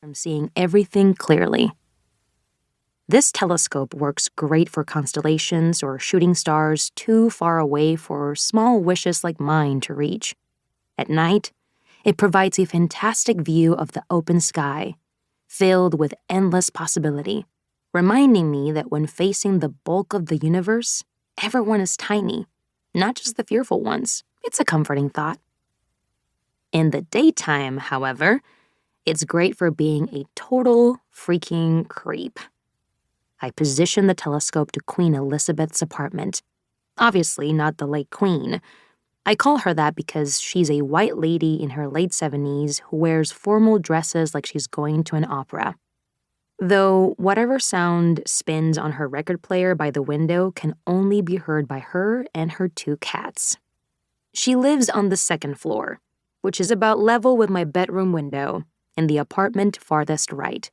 from seeing everything clearly. This telescope works great for constellations or shooting stars too far away for small wishes like mine to reach. At night, it provides a fantastic view of the open sky, filled with endless possibility, reminding me that when facing the bulk of the universe, everyone is tiny, not just the fearful ones. It's a comforting thought. In the daytime, however, it's great for being a total freaking creep. I position the telescope to Queen Elizabeth's apartment. Obviously, not the late Queen. I call her that because she's a white lady in her late 70s who wears formal dresses like she's going to an opera. Though whatever sound spins on her record player by the window can only be heard by her and her 2 cats. She lives on the 2nd floor, which is about level with my bedroom window, in the apartment farthest right.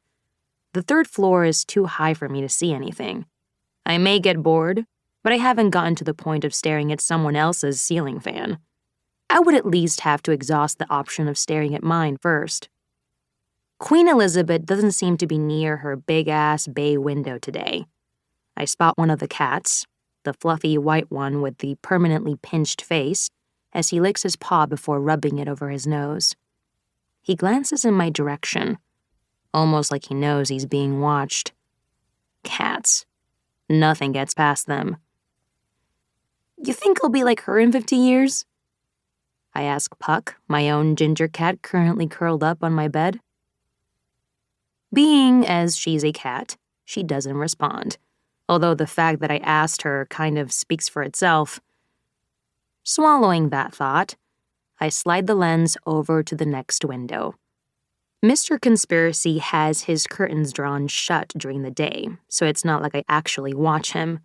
The 3rd floor is too high for me to see anything. I may get bored, but I haven't gotten to the point of staring at someone else's ceiling fan. I would at least have to exhaust the option of staring at mine first. Queen Elizabeth doesn't seem to be near her big-ass bay window today. I spot one of the cats, the fluffy white one with the permanently pinched face, as he licks his paw before rubbing it over his nose. He glances in my direction, almost like he knows he's being watched. Cats. Nothing gets past them. You think I'll be like her in 50 years? I ask Puck, my own ginger cat currently curled up on my bed. Being as she's a cat, she doesn't respond, although the fact that I asked her kind of speaks for itself. Swallowing that thought, I slide the lens over to the next window. Mr. Conspiracy has his curtains drawn shut during the day, so it's not like I actually watch him,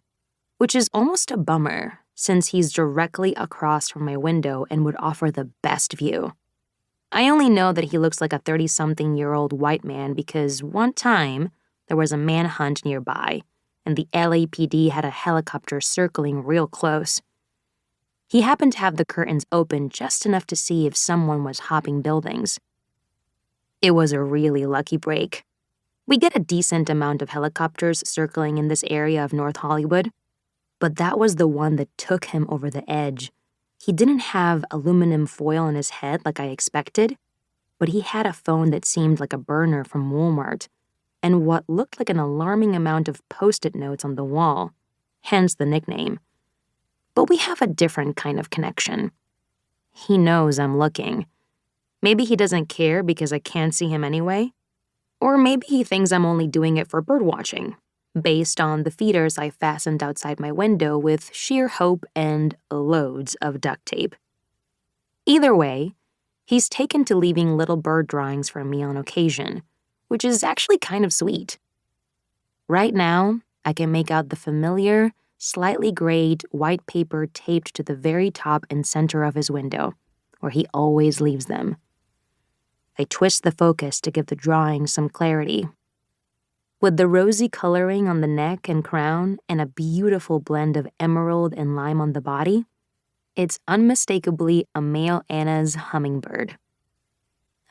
which is almost a bummer since he's directly across from my window and would offer the best view. I only know that he looks like a 30-something-year-old white man because one time there was a manhunt nearby, and the LAPD had a helicopter circling real close. He happened to have the curtains open just enough to see if someone was hopping buildings. It was a really lucky break. We get a decent amount of helicopters circling in this area of North Hollywood, but that was the one that took him over the edge. He didn't have aluminum foil on his head like I expected, but he had a phone that seemed like a burner from Walmart, and what looked like an alarming amount of Post-it notes on the wall, hence the nickname. But we have a different kind of connection. He knows I'm looking. Maybe he doesn't care because I can't see him anyway. Or maybe he thinks I'm only doing it for birdwatching, based on the feeders I fastened outside my window with sheer hope and loads of duct tape. Either way, he's taken to leaving little bird drawings for me on occasion, which is actually kind of sweet. Right now, I can make out the familiar, slightly grayed white paper taped to the very top and center of his window, where he always leaves them. I twist the focus to give the drawing some clarity. With the rosy coloring on the neck and crown and a beautiful blend of emerald and lime on the body, it's unmistakably a male Anna's hummingbird.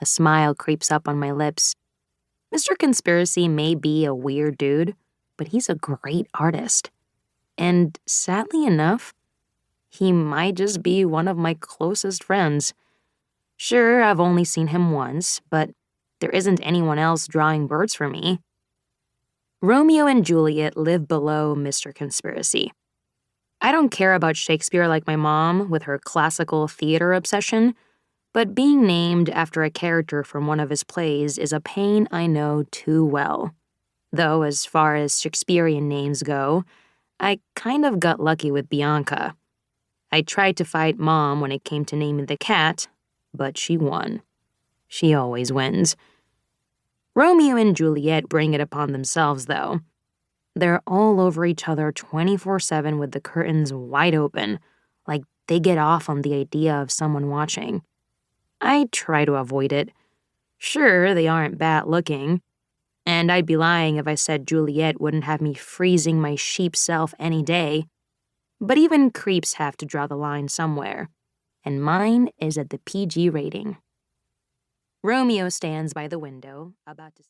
A smile creeps up on my lips. Mr. Conspiracy may be a weird dude, but he's a great artist. And sadly enough, he might just be one of my closest friends. Sure, I've only seen him once, but there isn't anyone else drawing birds for me. Romeo and Juliet live below Mr. Conspiracy. I don't care about Shakespeare like my mom with her classical theater obsession, but being named after a character from one of his plays is a pain I know too well. Though as far as Shakespearean names go, I kind of got lucky with Bianca. I tried to fight Mom when it came to naming the cat, but she won. She always wins. Romeo and Juliet bring it upon themselves, though. They're all over each other 24/7 with the curtains wide open, like they get off on the idea of someone watching. I try to avoid it. Sure, they aren't bad looking, and I'd be lying if I said Juliet wouldn't have me freezing my sheep self any day. But even creeps have to draw the line somewhere, and mine is at the PG rating. Romeo stands by the window, about to